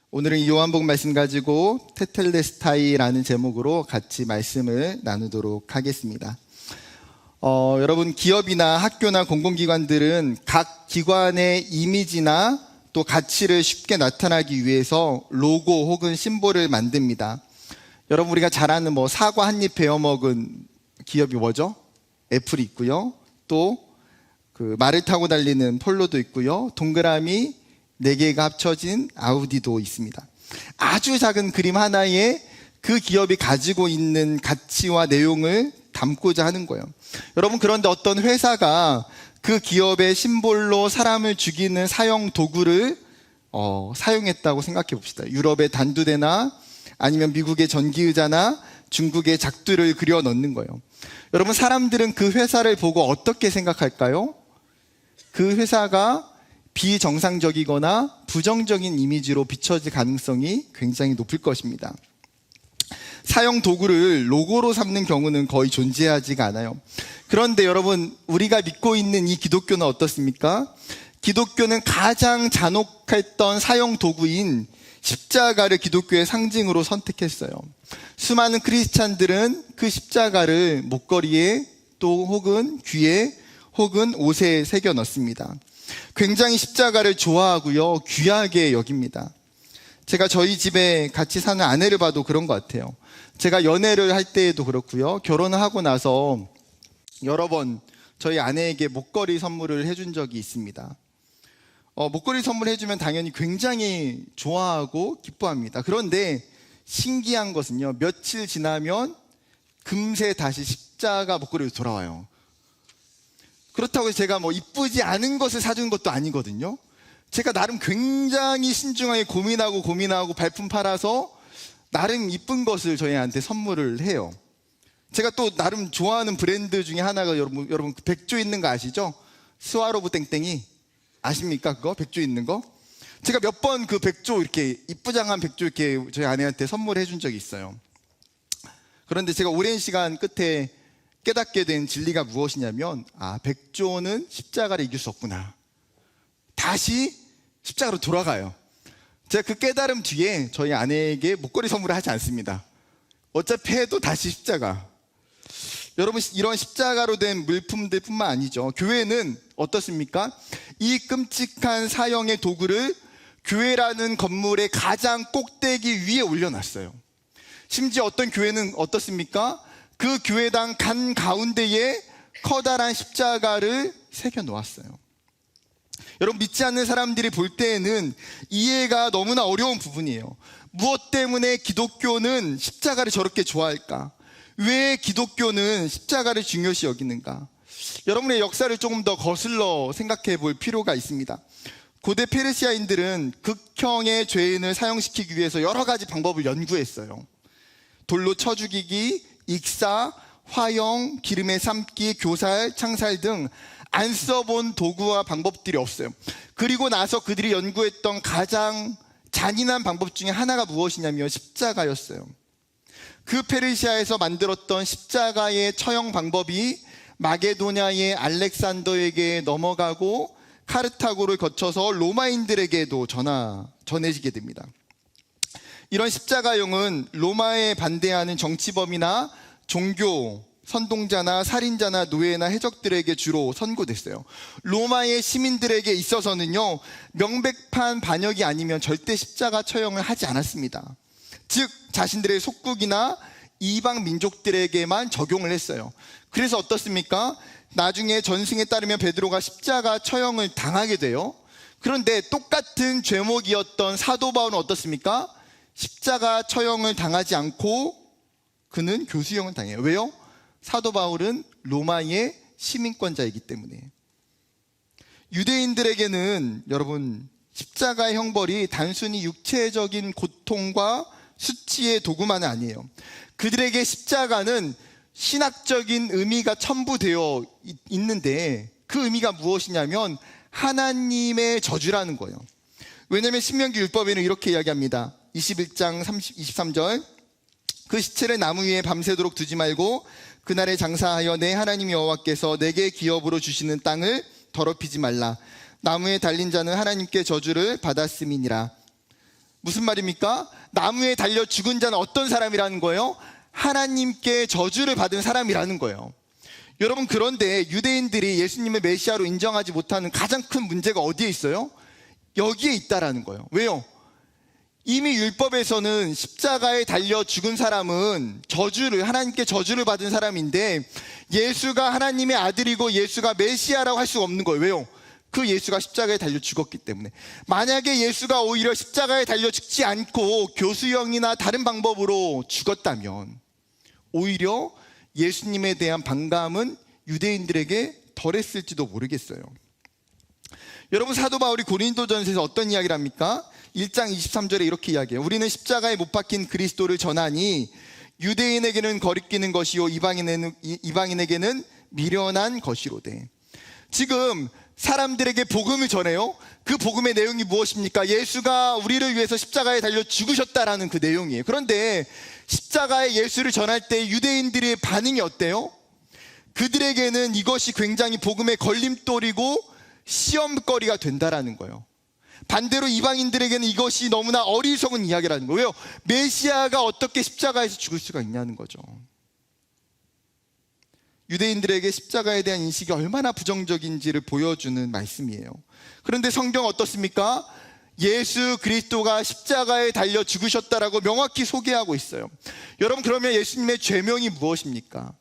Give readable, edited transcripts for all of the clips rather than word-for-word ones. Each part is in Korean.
오늘은 요한복음 말씀 가지고 테텔레스타이라는 제목으로 같이 말씀을 나누도록 하겠습니다. 여러분, 기업이나 학교나 공공기관들은 각 기관의 이미지나 또 가치를 쉽게 나타나기 위해서 로고 혹은 심볼을 만듭니다. 여러분, 우리가 잘 아는 사과 한 입 베어 먹은 기업이 뭐죠? 애플이 있고요. 또 말을 타고 달리는 폴로도 있고요. 동그라미 4개가 합쳐진 아우디도 있습니다. 아주 작은 그림 하나에 그 기업이 가지고 있는 가치와 내용을 담고자 하는 거예요. 여러분, 그런데 어떤 회사가 그 기업의 심볼로 사람을 죽이는 사형 도구를 사용했다고 생각해 봅시다. 유럽의 단두대나 아니면 미국의 전기의자나 중국의 작두를 그려 넣는 거예요. 여러분, 사람들은 그 회사를 보고 어떻게 생각할까요? 그 회사가 비정상적이거나 부정적인 이미지로 비춰질 가능성이 굉장히 높을 것입니다. 사용 도구를 로고로 삼는 경우는 거의 존재하지가 않아요. 그런데 여러분, 우리가 믿고 있는 이 기독교는 어떻습니까? 기독교는 가장 잔혹했던 사용 도구인 십자가를 기독교의 상징으로 선택했어요. 수많은 크리스찬들은 그 십자가를 목걸이에 또 혹은 귀에 혹은 옷에 새겨 넣습니다. 굉장히 십자가를 좋아하고요, 귀하게 여깁니다. 제가 저희 집에 같이 사는 아내를 봐도 그런 것 같아요. 제가 연애를 할 때에도 그렇고요, 결혼을 하고 나서 여러 번 저희 아내에게 목걸이 선물을 해준 적이 있습니다. 목걸이 선물해주면 당연히 굉장히 좋아하고 기뻐합니다. 그런데 신기한 것은요, 며칠 지나면 금세 다시 십자가 목걸이로 돌아와요. 그렇다고 해서 제가 이쁘지 않은 것을 사준 것도 아니거든요. 제가 나름 굉장히 신중하게 고민하고 발품 팔아서 나름 이쁜 것을 저희한테 선물을 해요. 제가 또 나름 좋아하는 브랜드 중에 하나가 여러분 백조 있는 거 아시죠? 스와로브 땡땡이 아십니까? 그거 백조 있는 거? 제가 몇 번 그 백조, 이렇게 이쁘장한 백조 이렇게 저희 아내한테 선물해 준 적이 있어요. 그런데 제가 오랜 시간 끝에 깨닫게 된 진리가 무엇이냐면, 백조는 십자가를 이길 수 없구나. 다시 십자가로 돌아가요. 제가 그 깨달음 뒤에 저희 아내에게 목걸이 선물을 하지 않습니다. 어차피 해도 다시 십자가. 여러분, 이런 십자가로 된 물품들 뿐만 아니죠. 교회는 어떻습니까? 이 끔찍한 사형의 도구를 교회라는 건물의 가장 꼭대기 위에 올려놨어요. 심지어 어떤 교회는 어떻습니까? 그 교회당 간 가운데에 커다란 십자가를 새겨 놓았어요. 여러분, 믿지 않는 사람들이 볼 때에는 이해가 너무나 어려운 부분이에요. 무엇 때문에 기독교는 십자가를 저렇게 좋아할까? 왜 기독교는 십자가를 중요시 여기는가? 여러분의 역사를 조금 더 거슬러 생각해 볼 필요가 있습니다. 고대 페르시아인들은 극형의 죄인을 사형시키기 위해서 여러 가지 방법을 연구했어요. 돌로 쳐 죽이기, 익사, 화형, 기름에 삶기, 교살, 창살 등 안 써본 도구와 방법들이 없어요. 그리고 나서 그들이 연구했던 가장 잔인한 방법 중에 하나가 무엇이냐면 십자가였어요. 그 페르시아에서 만들었던 십자가의 처형 방법이 마게도냐의 알렉산더에게 넘어가고 카르타고를 거쳐서 로마인들에게도 전해지게 됩니다. 이런 십자가형은 로마에 반대하는 정치범이나 종교 선동자나 살인자나 노예나 해적들에게 주로 선고됐어요. 로마의 시민들에게 있어서는요, 명백한 반역이 아니면 절대 십자가 처형을 하지 않았습니다. 즉, 자신들의 속국이나 이방 민족들에게만 적용을 했어요. 그래서 어떻습니까? 나중에 전승에 따르면 베드로가 십자가 처형을 당하게 돼요. 그런데 똑같은 죄목이었던 사도 바울은 어떻습니까? 십자가 처형을 당하지 않고 그는 교수형을 당해요. 왜요? 사도 바울은 로마의 시민권자이기 때문에. 유대인들에게는 여러분, 십자가의 형벌이 단순히 육체적인 고통과 수치의 도구만은 아니에요. 그들에게 십자가는 신학적인 의미가 첨부되어 있는데, 그 의미가 무엇이냐면 하나님의 저주라는 거예요. 왜냐하면 신명기 율법에는 이렇게 이야기합니다. 21장 23절, 그 시체를 나무 위에 밤새도록 두지 말고 그날에 장사하여 내 하나님 여호와께서 내게 기업으로 주시는 땅을 더럽히지 말라. 나무에 달린 자는 하나님께 저주를 받았음이니라. 무슨 말입니까? 나무에 달려 죽은 자는 어떤 사람이라는 거예요? 하나님께 저주를 받은 사람이라는 거예요. 여러분, 그런데 유대인들이 예수님을 메시아로 인정하지 못하는 가장 큰 문제가 어디에 있어요? 여기에 있다라는 거예요. 왜요? 이미 율법에서는 십자가에 달려 죽은 사람은 하나님께 저주를 받은 사람인데, 예수가 하나님의 아들이고 예수가 메시아라고 할 수가 없는 거예요. 왜요? 그 예수가 십자가에 달려 죽었기 때문에. 만약에 예수가 오히려 십자가에 달려 죽지 않고 교수형이나 다른 방법으로 죽었다면 오히려 예수님에 대한 반감은 유대인들에게 덜했을지도 모르겠어요. 여러분, 사도 바울이 고린도전서에서 어떤 이야기를 합니까? 1장 23절에 이렇게 이야기해요. 우리는 십자가에 못 박힌 그리스도를 전하니 유대인에게는 거리끼는 것이요 이방인에게는 미련한 것이로되. 지금 사람들에게 복음을 전해요. 그 복음의 내용이 무엇입니까? 예수가 우리를 위해서 십자가에 달려 죽으셨다라는 그 내용이에요. 그런데 십자가에 예수를 전할 때 유대인들의 반응이 어때요? 그들에게는 이것이 굉장히 복음의 걸림돌이고 시험거리가 된다라는 거예요. 반대로 이방인들에게는 이것이 너무나 어리석은 이야기라는 거예요. 왜요? 메시아가 어떻게 십자가에서 죽을 수가 있냐는 거죠. 유대인들에게 십자가에 대한 인식이 얼마나 부정적인지를 보여주는 말씀이에요. 그런데 성경 어떻습니까? 예수 그리스도가 십자가에 달려 죽으셨다라고 명확히 소개하고 있어요. 여러분, 그러면 예수님의 죄명이 무엇입니까?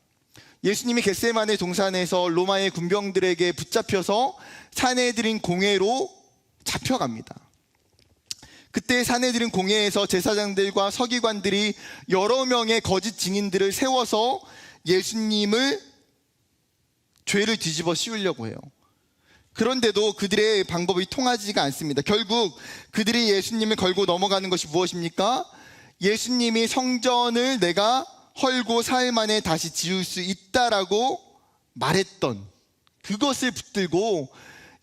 예수님이 겟세마네 동산에서 로마의 군병들에게 붙잡혀서 사내들인 공회로 잡혀갑니다. 그때 사내들인 공회에서 제사장들과 서기관들이 여러 명의 거짓 증인들을 세워서 예수님을 죄를 뒤집어 씌우려고 해요. 그런데도 그들의 방법이 통하지가 않습니다. 결국 그들이 예수님을 걸고 넘어가는 것이 무엇입니까? 예수님이 성전을 내가 헐고 사흘 만에 다시 지을 수 있다라고 말했던 그것을 붙들고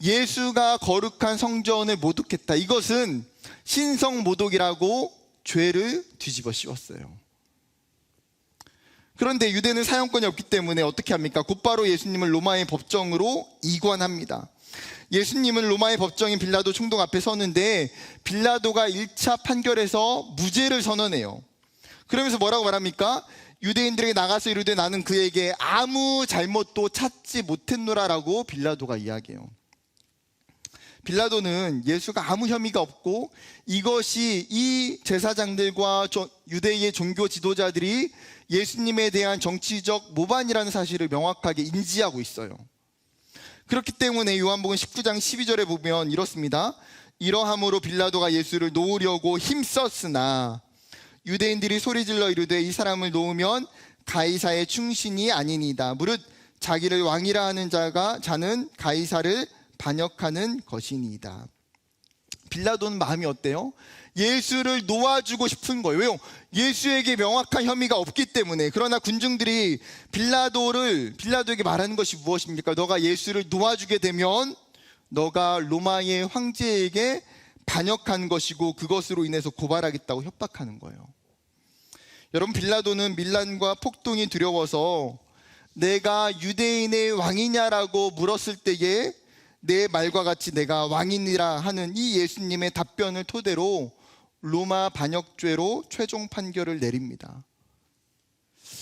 예수가 거룩한 성전을 모독했다, 이것은 신성모독이라고 죄를 뒤집어 씌웠어요. 그런데 유대는 사형권이 없기 때문에 어떻게 합니까? 곧바로 예수님을 로마의 법정으로 이관합니다. 예수님은 로마의 법정인 빌라도 총독 앞에 서는데 빌라도가 1차 판결에서 무죄를 선언해요. 그러면서 뭐라고 말합니까? 유대인들에게 나가서 이르되 나는 그에게 아무 잘못도 찾지 못했노라라고 빌라도가 이야기해요. 빌라도는 예수가 아무 혐의가 없고 이것이 이 제사장들과 유대의 종교 지도자들이 예수님에 대한 정치적 모반이라는 사실을 명확하게 인지하고 있어요. 그렇기 때문에 요한복음 19장 12절에 보면 이렇습니다. 이러함으로 빌라도가 예수를 놓으려고 힘썼으나 유대인들이 소리질러 이르되 이 사람을 놓으면 가이사의 충신이 아니니이다. 무릇 자기를 왕이라 하는 자는 가이사를 반역하는 것이니이다. 빌라도는 마음이 어때요? 예수를 놓아주고 싶은 거예요. 왜요? 예수에게 명확한 혐의가 없기 때문에. 그러나 군중들이 빌라도에게 말하는 것이 무엇입니까? 너가 예수를 놓아주게 되면 너가 로마의 황제에게 반역한 것이고 그것으로 인해서 고발하겠다고 협박하는 거예요. 여러분, 빌라도는 밀란과 폭동이 두려워서 내가 유대인의 왕이냐라고 물었을 때에 내 말과 같이 내가 왕이니라 하는 이 예수님의 답변을 토대로 로마 반역죄로 최종 판결을 내립니다.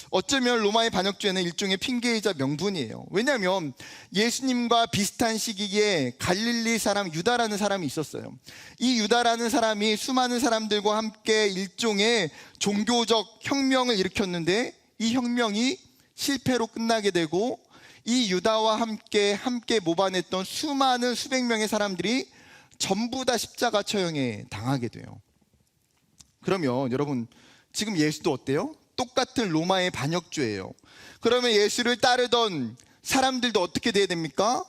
어쩌면 로마의 반역죄는 일종의 핑계이자 명분이에요. 왜냐하면 예수님과 비슷한 시기에 갈릴리 사람 유다라는 사람이 있었어요. 이 유다라는 사람이 수많은 사람들과 함께 일종의 종교적 혁명을 일으켰는데 이 혁명이 실패로 끝나게 되고 이 유다와 함께 모반했던 수백 명의 사람들이 전부 다 십자가 처형에 당하게 돼요. 그러면 여러분, 지금 예수도 어때요? 똑같은 로마의 반역죄예요. 그러면 예수를 따르던 사람들도 어떻게 돼야 됩니까?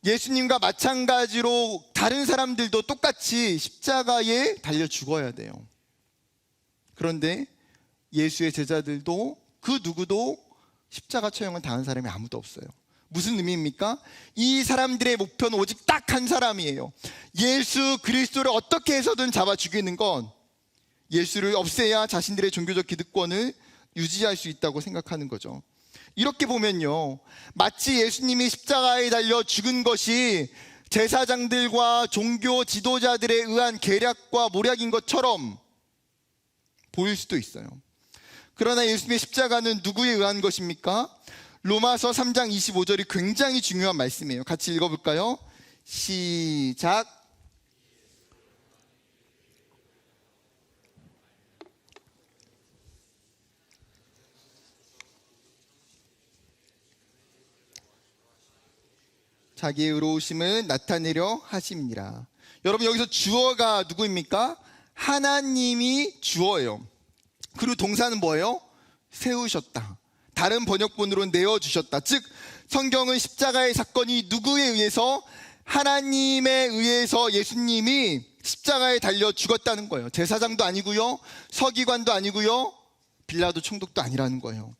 예수님과 마찬가지로 다른 사람들도 똑같이 십자가에 달려 죽어야 돼요. 그런데 예수의 제자들도 그 누구도 십자가 처형을 당한 사람이 아무도 없어요. 무슨 의미입니까? 이 사람들의 목표는 오직 딱 한 사람이에요. 예수 그리스도를 어떻게 해서든 잡아 죽이는 건 예수를 없애야 자신들의 종교적 기득권을 유지할 수 있다고 생각하는 거죠. 이렇게 보면요, 마치 예수님이 십자가에 달려 죽은 것이 제사장들과 종교 지도자들에 의한 계략과 모략인 것처럼 보일 수도 있어요. 그러나 예수님의 십자가는 누구에 의한 것입니까? 로마서 3장 25절이 굉장히 중요한 말씀이에요. 같이 읽어볼까요? 시작. 자기의 의로우심을 나타내려 하심이니라. 여러분, 여기서 주어가 누구입니까? 하나님이 주어예요. 그리고 동사는 뭐예요? 세우셨다. 다른 번역본으로는 내어주셨다. 즉 성경은 십자가의 사건이 누구에 의해서? 하나님에 의해서 예수님이 십자가에 달려 죽었다는 거예요. 제사장도 아니고요, 서기관도 아니고요, 빌라도 총독도 아니라는 거예요.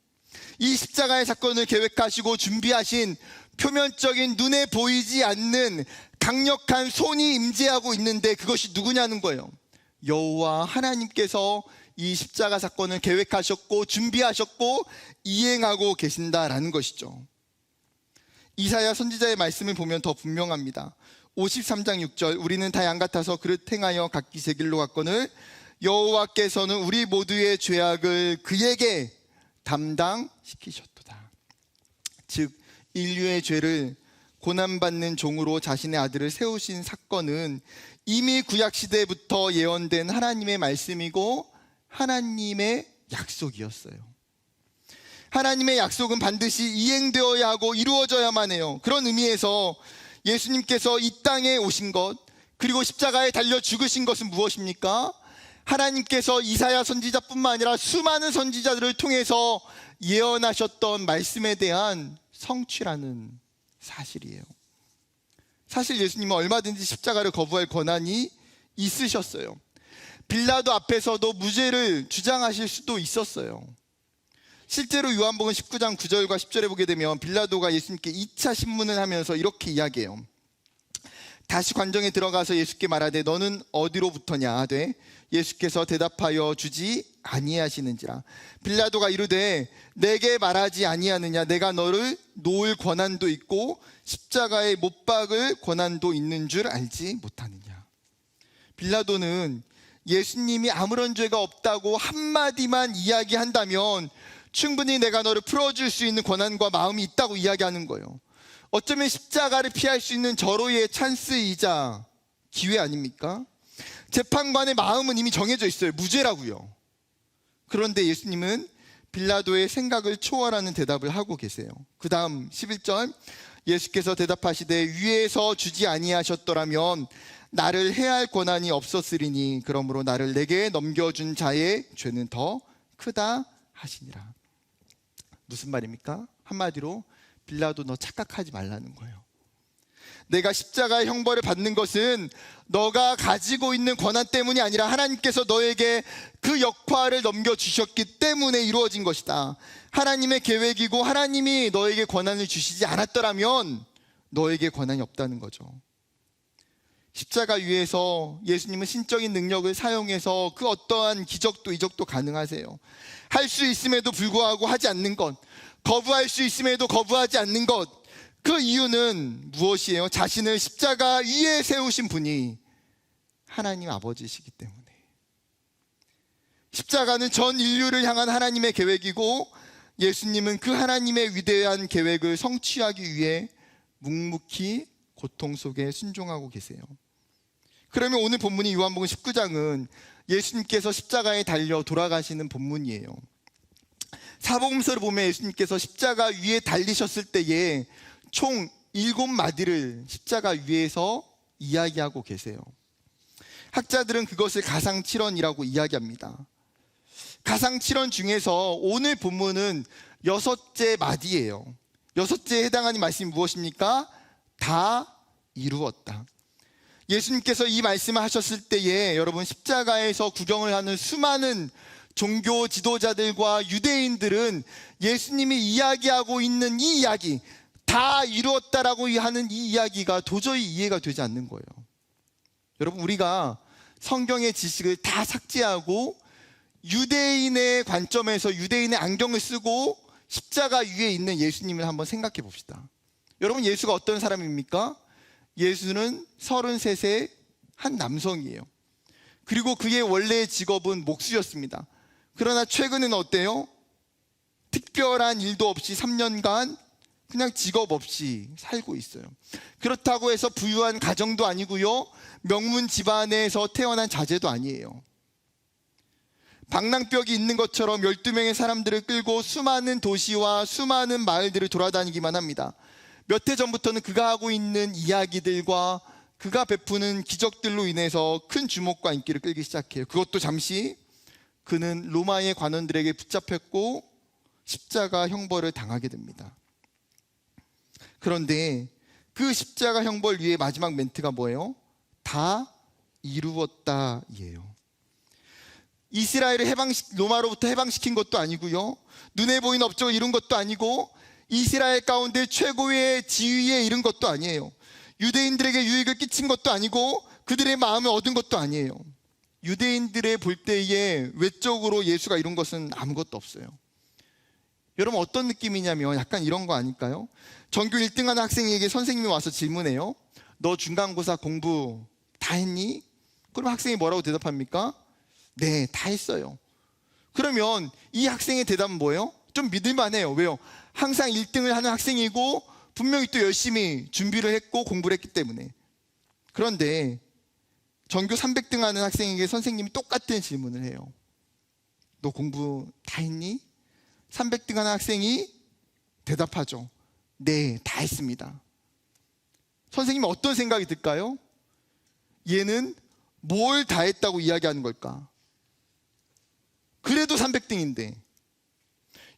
이 십자가의 사건을 계획하시고 준비하신 표면적인 눈에 보이지 않는 강력한 손이 임재하고 있는데 그것이 누구냐는 거예요. 여호와 하나님께서 이 십자가 사건을 계획하셨고 준비하셨고 이행하고 계신다라는 것이죠. 이사야 선지자의 말씀을 보면 더 분명합니다. 53장 6절, 우리는 다 양 같아서 그릇 행하여 각기 제 길로 갔거늘 여호와께서는 우리 모두의 죄악을 그에게 담당시키셨도다. 즉 인류의 죄를 고난받는 종으로 자신의 아들을 세우신 사건은 이미 구약시대부터 예언된 하나님의 말씀이고 하나님의 약속이었어요. 하나님의 약속은 반드시 이행되어야 하고 이루어져야만 해요. 그런 의미에서 예수님께서 이 땅에 오신 것, 그리고 십자가에 달려 죽으신 것은 무엇입니까? 하나님께서 이사야 선지자뿐만 아니라 수많은 선지자들을 통해서 예언하셨던 말씀에 대한 성취라는 사실이에요. 사실 예수님은 얼마든지 십자가를 거부할 권한이 있으셨어요. 빌라도 앞에서도 무죄를 주장하실 수도 있었어요. 실제로 요한복음 19장 9절과 10절에 보게 되면 빌라도가 예수님께 2차 신문을 하면서 이렇게 이야기해요. 다시 관정에 들어가서 예수께 말하되 너는 어디로부터냐 하되 예수께서 대답하여 주지 아니하시는지라. 빌라도가 이르되 내게 말하지 아니하느냐? 내가 너를 놓을 권한도 있고 십자가에 못 박을 권한도 있는 줄 알지 못하느냐? 빌라도는 예수님이 아무런 죄가 없다고 한마디만 이야기한다면 충분히 내가 너를 풀어줄 수 있는 권한과 마음이 있다고 이야기하는 거예요. 어쩌면 십자가를 피할 수 있는 절호의 찬스이자 기회 아닙니까? 재판관의 마음은 이미 정해져 있어요. 무죄라고요. 그런데 예수님은 빌라도의 생각을 초월하는 대답을 하고 계세요. 그 다음 11절, 예수께서 대답하시되 위에서 주지 아니하셨더라면 나를 해할 권한이 없었으리니 그러므로 나를 내게 넘겨준 자의 죄는 더 크다 하시니라. 무슨 말입니까? 한마디로 빌라도 너 착각하지 말라는 거예요. 내가 십자가의 형벌을 받는 것은 너가 가지고 있는 권한 때문이 아니라 하나님께서 너에게 그 역할을 넘겨주셨기 때문에 이루어진 것이다. 하나님의 계획이고 하나님이 너에게 권한을 주시지 않았더라면 너에게 권한이 없다는 거죠. 십자가 위에서 예수님은 신적인 능력을 사용해서 그 어떠한 기적도 이적도 가능하세요. 할 수 있음에도 불구하고 하지 않는 것, 거부할 수 있음에도 거부하지 않는 것, 그 이유는 무엇이에요? 자신을 십자가 위에 세우신 분이 하나님 아버지시기 때문에. 십자가는 전 인류를 향한 하나님의 계획이고 예수님은 그 하나님의 위대한 계획을 성취하기 위해 묵묵히 고통 속에 순종하고 계세요. 그러면 오늘 본문인 요한복음 19장은 예수님께서 십자가에 달려 돌아가시는 본문이에요. 사복음서를 보면 예수님께서 십자가 위에 달리셨을 때에 총 7마디를 십자가 위에서 이야기하고 계세요. 학자들은 그것을 가상칠언이라고 이야기합니다. 가상칠언 중에서 오늘 본문은 6째 마디예요. 6째에 해당하는 말씀이 무엇입니까? 다 이루었다. 예수님께서 이 말씀을 하셨을 때에 여러분 십자가에서 구경을 하는 수많은 종교 지도자들과 유대인들은 예수님이 이야기하고 있는 이 이야기, 다 이루었다라고 하는 이 이야기가 도저히 이해가 되지 않는 거예요. 여러분, 우리가 성경의 지식을 다 삭제하고 유대인의 관점에서 유대인의 안경을 쓰고 십자가 위에 있는 예수님을 한번 생각해 봅시다. 여러분, 예수가 어떤 사람입니까? 예수는 33세 한 남성이에요. 그리고 그의 원래의 직업은 목수였습니다. 그러나 최근에는 어때요? 특별한 일도 없이 3년간 그냥 직업 없이 살고 있어요. 그렇다고 해서 부유한 가정도 아니고요, 명문 집안에서 태어난 자제도 아니에요. 방랑벽이 있는 것처럼 12명의 사람들을 끌고 수많은 도시와 수많은 마을들을 돌아다니기만 합니다. 몇 해 전부터는 그가 하고 있는 이야기들과 그가 베푸는 기적들로 인해서 큰 주목과 인기를 끌기 시작해요. 그것도 잠시. 그는 로마의 관원들에게 붙잡혔고 십자가 형벌을 당하게 됩니다. 그런데 그 십자가 형벌 위에 마지막 멘트가 뭐예요? 다 이루었다 이에요. 이스라엘을 로마로부터 해방시킨 것도 아니고요, 눈에 보이는 업적을 이룬 것도 아니고, 이스라엘 가운데 최고의 지위에 이른 것도 아니에요. 유대인들에게 유익을 끼친 것도 아니고, 그들의 마음을 얻은 것도 아니에요. 유대인들의 볼 때에 외적으로 예수가 이룬 것은 아무것도 없어요. 여러분, 어떤 느낌이냐면 약간 이런 거 아닐까요? 전교 1등하는 학생에게 선생님이 와서 질문해요. 너 중간고사 공부 다 했니? 그럼 학생이 뭐라고 대답합니까? 네, 다 했어요. 그러면 이 학생의 대답은 뭐예요? 좀 믿을만해요. 왜요? 항상 1등을 하는 학생이고 분명히 또 열심히 준비를 했고 공부를 했기 때문에. 그런데 전교 300등 하는 학생에게 선생님이 똑같은 질문을 해요. 너 공부 다 했니? 300등 하는 학생이 대답하죠. 네, 다 했습니다. 선생님은 어떤 생각이 들까요? 얘는 뭘 다 했다고 이야기하는 걸까? 그래도 300등인데.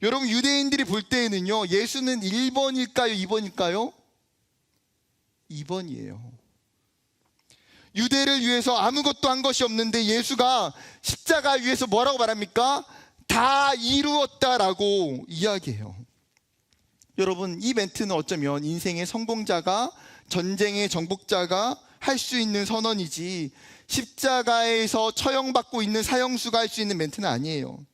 여러분, 유대인들이 볼 때에는요, 예수는 1번일까요? 2번일까요? 2번이에요. 유대를 위해서 아무것도 한 것이 없는데 예수가 십자가 위에서 뭐라고 말합니까? 다 이루었다라고 이야기해요. 여러분, 이 멘트는 어쩌면 인생의 성공자가, 전쟁의 정복자가 할 수 있는 선언이지, 십자가에서 처형받고 있는 사형수가 할 수 있는 멘트는 아니에요.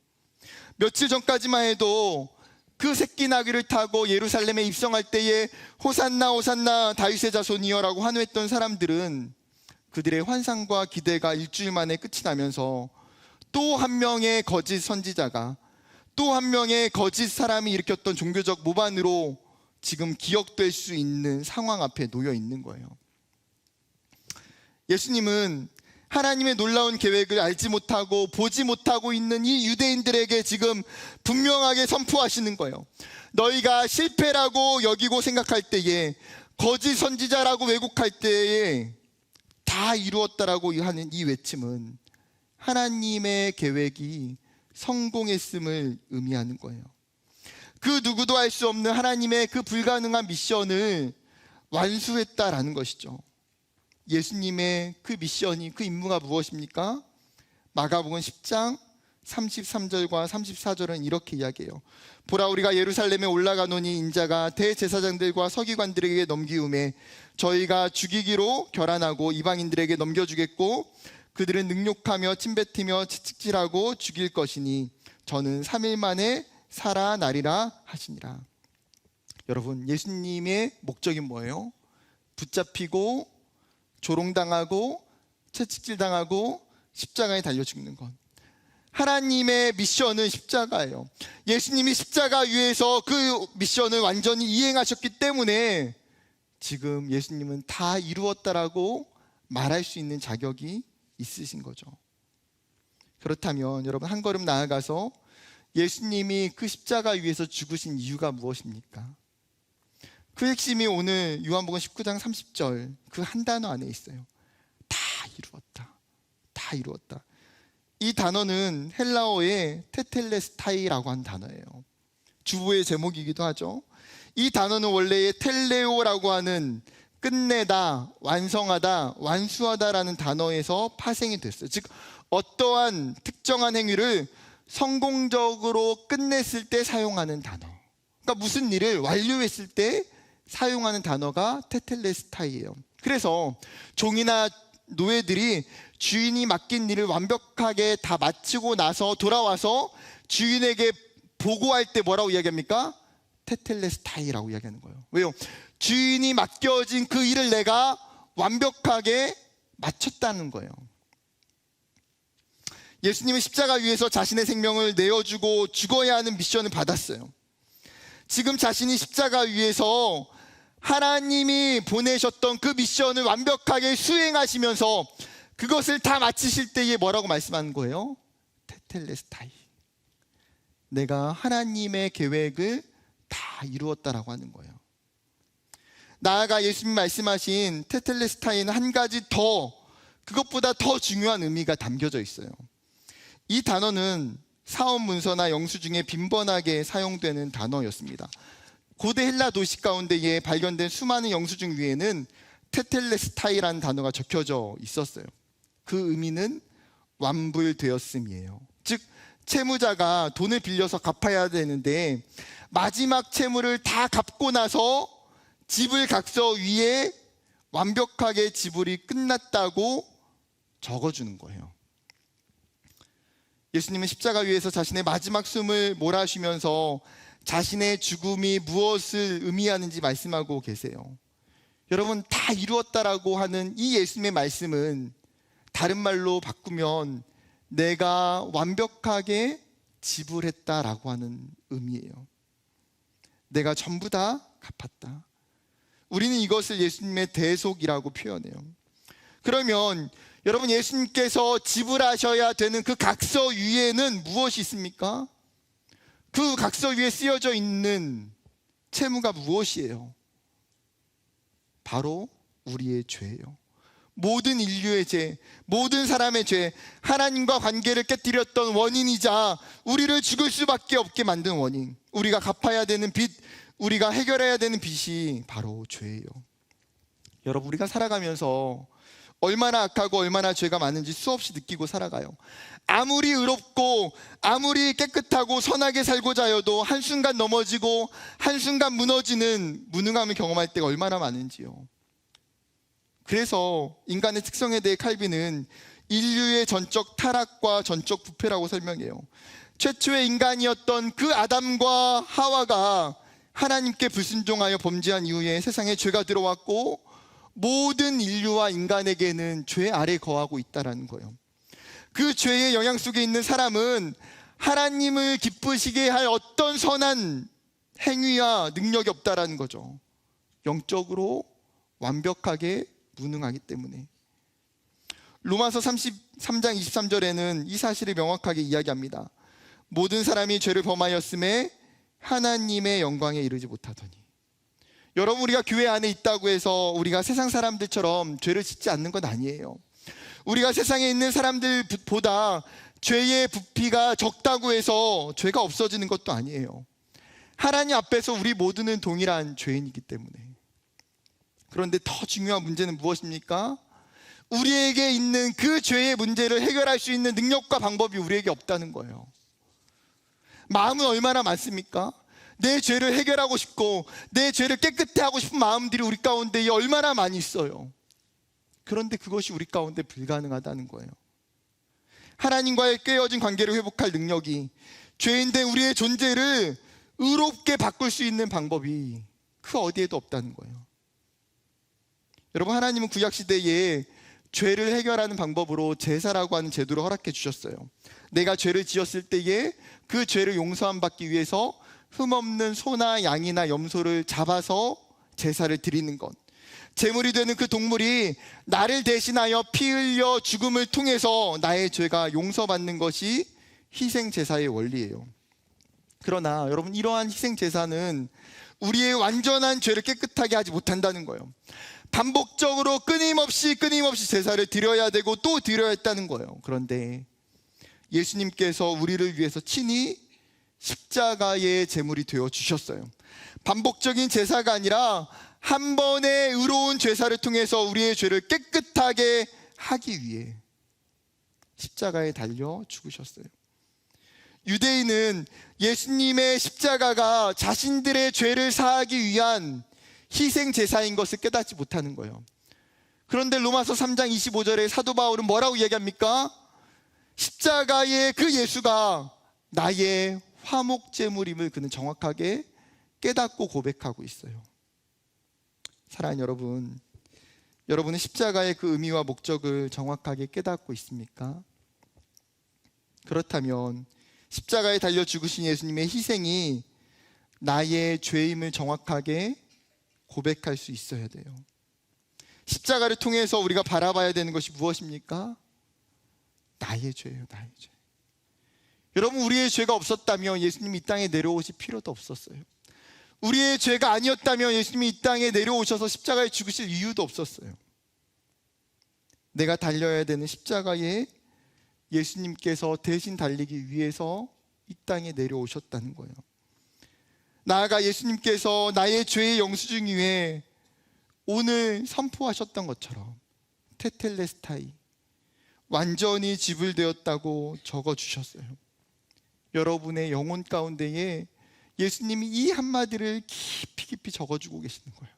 며칠 전까지만 해도 그 새끼 나귀를 타고 예루살렘에 입성할 때에 호산나 호산나 다윗의 자손이여라고 환호했던 사람들은 그들의 환상과 기대가 일주일 만에 끝이 나면서 또 한 명의 거짓 선지자가, 또 한 명의 거짓 사람이 일으켰던 종교적 모반으로 지금 기억될 수 있는 상황 앞에 놓여 있는 거예요. 예수님은 하나님의 놀라운 계획을 알지 못하고 보지 못하고 있는 이 유대인들에게 지금 분명하게 선포하시는 거예요. 너희가 실패라고 여기고 생각할 때에, 거짓 선지자라고 왜곡할 때에 다 이루었다라고 하는 이 외침은 하나님의 계획이 성공했음을 의미하는 거예요. 그 누구도 할 수 없는 하나님의 그 불가능한 미션을 완수했다라는 것이죠. 예수님의 그 미션이, 그 임무가 무엇입니까? 마가복음 10장 33절과 34절은 이렇게 이야기해요. 보라, 우리가 예루살렘에 올라가노니 인자가 대제사장들과 서기관들에게 넘기움에 저희가 죽이기로 결안하고 이방인들에게 넘겨주겠고 그들은 능욕하며 침뱉으며 채찍질하고 죽일 것이니 저는 3일 만에 살아나리라 하시니라. 여러분, 예수님의 목적이 뭐예요? 붙잡히고 조롱당하고 채찍질당하고 십자가에 달려 죽는 것. 하나님의 미션은 십자가예요. 예수님이 십자가 위에서 그 미션을 완전히 이행하셨기 때문에 지금 예수님은 다 이루었다라고 말할 수 있는 자격이 있으신 거죠. 그렇다면 여러분, 한 걸음 나아가서 예수님이 그 십자가 위에서 죽으신 이유가 무엇입니까? 그 핵심이 오늘 요한복음 19장 30절 그 한 단어 안에 있어요. 다 이루었다. 다 이루었다. 이 단어는 헬라어의 테텔레스타이라고 하는 단어예요. 주보의 제목이기도 하죠. 이 단어는 원래의 텔레오라고 하는 끝내다, 완성하다, 완수하다라는 단어에서 파생이 됐어요. 즉, 어떠한 특정한 행위를 성공적으로 끝냈을 때 사용하는 단어. 그러니까 무슨 일을 완료했을 때 사용하는 단어가 테텔레스타이예요. 그래서 종이나 노예들이 주인이 맡긴 일을 완벽하게 다 마치고 나서 돌아와서 주인에게 보고할 때 뭐라고 이야기합니까? 테텔레스타이라고 이야기하는 거예요. 왜요? 주인이 맡겨진 그 일을 내가 완벽하게 마쳤다는 거예요. 예수님은 십자가 위에서 자신의 생명을 내어주고 죽어야 하는 미션을 받았어요. 지금 자신이 십자가 위에서 하나님이 보내셨던 그 미션을 완벽하게 수행하시면서 그것을 다 마치실 때에 뭐라고 말씀하는 거예요? 테텔레스타이. 내가 하나님의 계획을 다 이루었다라고 하는 거예요. 나아가 예수님 말씀하신 테텔레스타이는 한 가지 더, 그것보다 더 중요한 의미가 담겨져 있어요. 이 단어는 사업 문서나 영수 중에 빈번하게 사용되는 단어였습니다. 고대 헬라 도시 가운데에 발견된 수많은 영수증 위에는 테텔레스타이라는 단어가 적혀져 있었어요. 그 의미는 완불되었음이에요. 즉 채무자가 돈을 빌려서 갚아야 되는데 마지막 채무를 다 갚고 나서 지불 각서 위에 완벽하게 지불이 끝났다고 적어주는 거예요. 예수님은 십자가 위에서 자신의 마지막 숨을 몰아쉬면서 자신의 죽음이 무엇을 의미하는지 말씀하고 계세요. 여러분, 다 이루었다라고 하는 이 예수님의 말씀은 다른 말로 바꾸면 내가 완벽하게 지불했다라고 하는 의미예요. 내가 전부 다 갚았다. 우리는 이것을 예수님의 대속이라고 표현해요. 그러면 여러분, 예수님께서 지불하셔야 되는 그 각서 위에는 무엇이 있습니까? 그 각서 위에 쓰여져 있는 채무가 무엇이에요? 바로 우리의 죄예요. 모든 인류의 죄, 모든 사람의 죄, 하나님과 관계를 깨뜨렸던 원인이자 우리를 죽을 수밖에 없게 만든 원인, 우리가 갚아야 되는 빚, 우리가 해결해야 되는 빚이 바로 죄예요. 여러분, 우리가 살아가면서 얼마나 악하고 얼마나 죄가 많은지 수없이 느끼고 살아가요. 아무리 의롭고 아무리 깨끗하고 선하게 살고자 하여도 한순간 넘어지고 한순간 무너지는 무능함을 경험할 때가 얼마나 많은지요. 그래서 인간의 특성에 대해 칼빈은 인류의 전적 타락과 전적 부패라고 설명해요. 최초의 인간이었던 그 아담과 하와가 하나님께 불순종하여 범죄한 이후에 세상에 죄가 들어왔고 모든 인류와 인간에게는 죄 아래 거하고 있다는 거예요. 그 죄의 영향 속에 있는 사람은 하나님을 기쁘시게 할 어떤 선한 행위와 능력이 없다라는 거죠. 영적으로 완벽하게 무능하기 때문에. 로마서 33장 23절에는 이 사실을 명확하게 이야기합니다. 모든 사람이 죄를 범하였음에 하나님의 영광에 이르지 못하더니. 여러분, 우리가 교회 안에 있다고 해서 우리가 세상 사람들처럼 죄를 짓지 않는 건 아니에요. 우리가 세상에 있는 사람들보다 죄의 부피가 적다고 해서 죄가 없어지는 것도 아니에요. 하나님 앞에서 우리 모두는 동일한 죄인이기 때문에. 그런데 더 중요한 문제는 무엇입니까? 우리에게 있는 그 죄의 문제를 해결할 수 있는 능력과 방법이 우리에게 없다는 거예요. 마음은 얼마나 많습니까? 내 죄를 해결하고 싶고 내 죄를 깨끗해 하고 싶은 마음들이 우리 가운데 얼마나 많이 있어요. 그런데 그것이 우리 가운데 불가능하다는 거예요. 하나님과의 깨어진 관계를 회복할 능력이, 죄인된 우리의 존재를 의롭게 바꿀 수 있는 방법이 그 어디에도 없다는 거예요. 여러분, 하나님은 구약시대에 죄를 해결하는 방법으로 제사라고 하는 제도를 허락해 주셨어요. 내가 죄를 지었을 때에 그 죄를 용서함 받기 위해서 흠없는 소나 양이나 염소를 잡아서 제사를 드리는 것, 제물이 되는 그 동물이 나를 대신하여 피 흘려 죽음을 통해서 나의 죄가 용서받는 것이 희생제사의 원리예요. 그러나 여러분, 이러한 희생제사는 우리의 완전한 죄를 깨끗하게 하지 못한다는 거예요. 반복적으로 끊임없이 제사를 드려야 되고 또 드려야 했다는 거예요. 그런데 예수님께서 우리를 위해서 친히 십자가의 제물이 되어 주셨어요. 반복적인 제사가 아니라 한 번의 의로운 제사를 통해서 우리의 죄를 깨끗하게 하기 위해 십자가에 달려 죽으셨어요. 유대인은 예수님의 십자가가 자신들의 죄를 사하기 위한 희생 제사인 것을 깨닫지 못하는 거예요. 그런데 로마서 3장 25절에 사도 바울은 뭐라고 이야기합니까? 십자가의 그 예수가 나의 화목제물임을 그는 정확하게 깨닫고 고백하고 있어요. 사랑하는 여러분, 여러분은 십자가의 그 의미와 목적을 정확하게 깨닫고 있습니까? 그렇다면 십자가에 달려 죽으신 예수님의 희생이 나의 죄임을 정확하게 고백할 수 있어야 돼요. 십자가를 통해서 우리가 바라봐야 되는 것이 무엇입니까? 나의 죄예요, 나의 죄. 여러분, 우리의 죄가 없었다면 예수님이 이 땅에 내려오실 필요도 없었어요. 우리의 죄가 아니었다면 예수님이 이 땅에 내려오셔서 십자가에 죽으실 이유도 없었어요. 내가 달려야 되는 십자가에 예수님께서 대신 달리기 위해서 이 땅에 내려오셨다는 거예요. 나아가 예수님께서 나의 죄의 영수증 위에 오늘 선포하셨던 것처럼 테텔레스타이, 완전히 지불되었다고 적어주셨어요. 여러분의 영혼 가운데에 예수님이 이 한마디를 깊이 적어주고 계시는 거예요.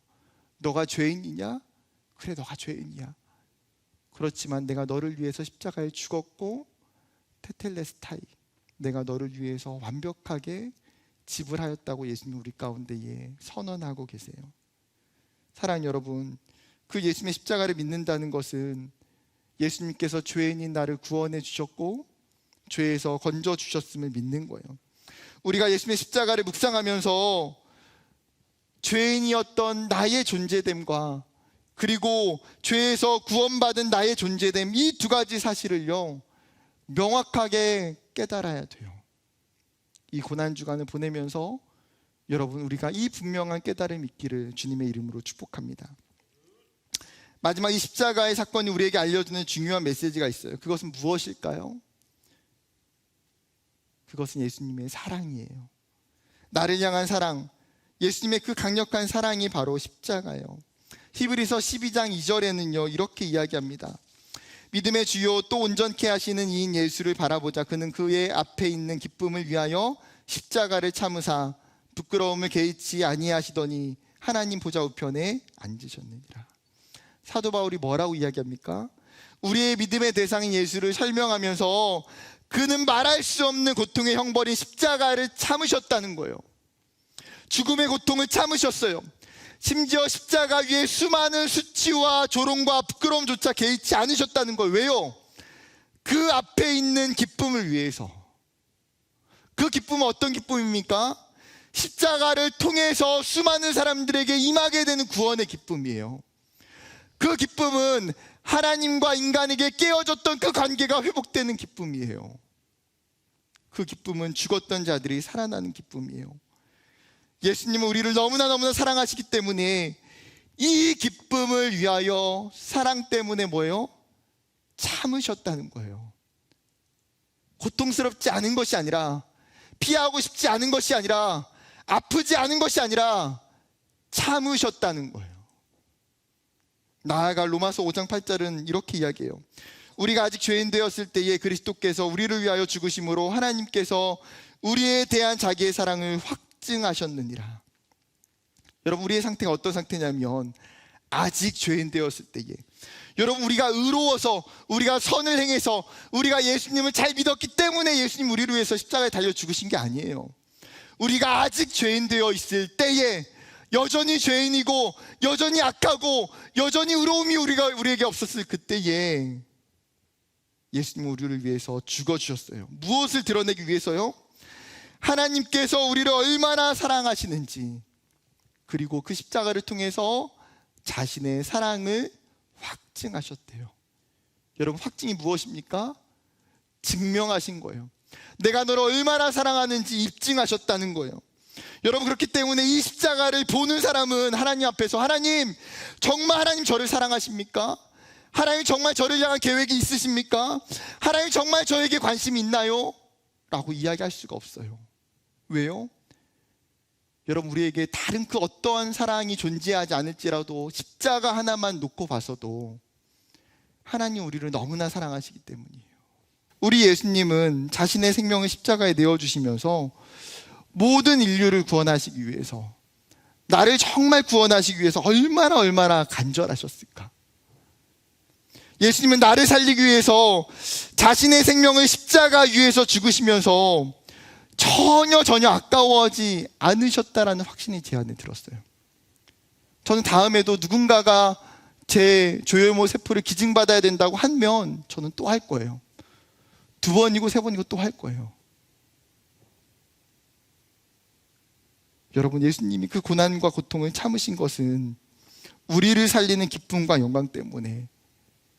너가 죄인이냐? 그래, 너가 죄인이야. 그렇지만 내가 너를 위해서 십자가에 죽었고 테텔레스타이, 내가 너를 위해서 완벽하게 지불하였다고 예수님 우리 가운데에 선언하고 계세요. 사랑하는 여러분, 그 예수님의 십자가를 믿는다는 것은 예수님께서 죄인인 나를 구원해 주셨고 죄에서 건져 주셨음을 믿는 거예요. 우리가 예수님의 십자가를 묵상하면서 죄인이었던 나의 존재됨과 그리고 죄에서 구원받은 나의 존재됨, 이 두 가지 사실을요 명확하게 깨달아야 돼요. 이 고난주간을 보내면서 여러분, 우리가 이 분명한 깨달음이 있기를 주님의 이름으로 축복합니다. 마지막 이 십자가의 사건이 우리에게 알려주는 중요한 메시지가 있어요. 그것은 무엇일까요? 그것은 예수님의 사랑이에요. 나를 향한 사랑, 예수님의 그 강력한 사랑이 바로 십자가예요. 히브리서 12장 2절에는요 이렇게 이야기합니다. 믿음의 주요 또 온전케 하시는 이인 예수를 바라보자. 그는 그의 앞에 있는 기쁨을 위하여 십자가를 참으사 부끄러움을 개의치 아니하시더니 하나님 보좌 우편에 앉으셨느니라. 사도 바울이 뭐라고 이야기합니까? 우리의 믿음의 대상인 예수를 설명하면서 그는 말할 수 없는 고통의 형벌인 십자가를 참으셨다는 거예요. 죽음의 고통을 참으셨어요. 심지어 십자가 위에 수많은 수치와 조롱과 부끄러움조차 개의치 않으셨다는 거예요. 왜요? 그 앞에 있는 기쁨을 위해서. 그 기쁨은 어떤 기쁨입니까? 십자가를 통해서 수많은 사람들에게 임하게 되는 구원의 기쁨이에요. 그 기쁨은 하나님과 인간에게 깨어졌던 그 관계가 회복되는 기쁨이에요. 그 기쁨은 죽었던 자들이 살아나는 기쁨이에요. 예수님은 우리를 너무나 사랑하시기 때문에 이 기쁨을 위하여 사랑 때문에 뭐예요? 참으셨다는 거예요. 고통스럽지 않은 것이 아니라, 피하고 싶지 않은 것이 아니라, 아프지 않은 것이 아니라 참으셨다는 거예요. 나아가 로마서 5장 8절은 이렇게 이야기해요. 우리가 아직 죄인 되었을 때에 그리스도께서 우리를 위하여 죽으심으로 하나님께서 우리에 대한 자기의 사랑을 확증하셨느니라. 여러분, 우리의 상태가 어떤 상태냐면 아직 죄인 되었을 때에, 여러분, 우리가 의로워서, 우리가 선을 행해서, 우리가 예수님을 잘 믿었기 때문에 예수님 우리를 위해서 십자가에 달려 죽으신 게 아니에요. 우리가 아직 죄인 되어 있을 때에, 여전히 죄인이고 여전히 악하고 여전히 의로움이 우리에게 없었을 그때에 예수님은 우리를 위해서 죽어주셨어요. 무엇을 드러내기 위해서요? 하나님께서 우리를 얼마나 사랑하시는지, 그리고 그 십자가를 통해서 자신의 사랑을 확증하셨대요. 여러분, 확증이 무엇입니까? 증명하신 거예요. 내가 너를 얼마나 사랑하는지 입증하셨다는 거예요. 여러분, 그렇기 때문에 이 십자가를 보는 사람은 하나님 앞에서, 하나님, 정말 하나님 저를 사랑하십니까? 하나님 정말 저를 향한 계획이 있으십니까? 하나님 정말 저에게 관심이 있나요? 라고 이야기할 수가 없어요. 왜요? 여러분, 우리에게 다른 그 어떠한 사랑이 존재하지 않을지라도 십자가 하나만 놓고 봐서도 하나님 우리를 너무나 사랑하시기 때문이에요. 우리 예수님은 자신의 생명을 십자가에 내어주시면서 모든 인류를 구원하시기 위해서, 나를 정말 구원하시기 위해서 얼마나 간절하셨을까. 예수님은 나를 살리기 위해서 자신의 생명을 십자가 위에서 죽으시면서 전혀 아까워하지 않으셨다라는 확신이 제 안에 들었어요. 저는 다음에도 누군가가 제 조혈모 세포를 기증받아야 된다고 하면 저는 또 할 거예요. 2번이고 3번이고 또 할 거예요. 여러분, 예수님이 그 고난과 고통을 참으신 것은 우리를 살리는 기쁨과 영광 때문에,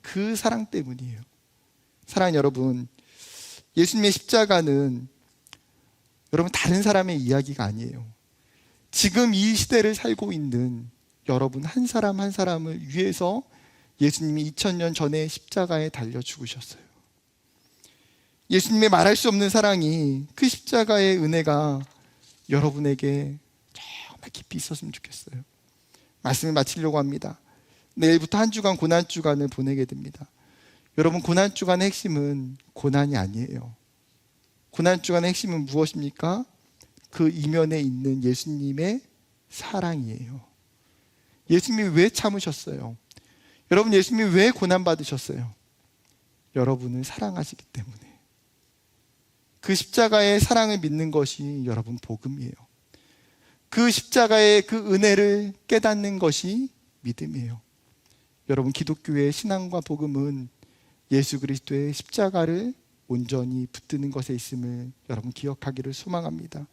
그 사랑 때문이에요. 사랑하는 여러분, 예수님의 십자가는 여러분 다른 사람의 이야기가 아니에요. 지금 이 시대를 살고 있는 여러분 한 사람 한 사람을 위해서 예수님이 2000년 전에 십자가에 달려 죽으셨어요. 예수님의 말할 수 없는 사랑이, 그 십자가의 은혜가 여러분에게 정말 깊이 있었으면 좋겠어요. 말씀을 마치려고 합니다. 내일부터 한 주간 고난주간을 보내게 됩니다. 여러분, 고난주간의 핵심은 고난이 아니에요. 고난주간의 핵심은 무엇입니까? 그 이면에 있는 예수님의 사랑이에요. 예수님이 왜 참으셨어요? 여러분, 예수님이 왜 고난받으셨어요? 여러분을 사랑하시기 때문에. 그 십자가의 사랑을 믿는 것이 여러분 복음이에요. 그 십자가의 그 은혜를 깨닫는 것이 믿음이에요. 여러분, 기독교의 신앙과 복음은 예수 그리스도의 십자가를 온전히 붙드는 것에 있음을 여러분 기억하기를 소망합니다.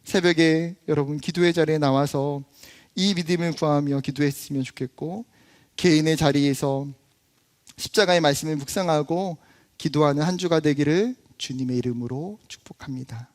새벽에 여러분 기도의 자리에 나와서 이 믿음을 구하며 기도했으면 좋겠고, 개인의 자리에서 십자가의 말씀을 묵상하고 기도하는 한 주가 되기를 주님의 이름으로 축복합니다.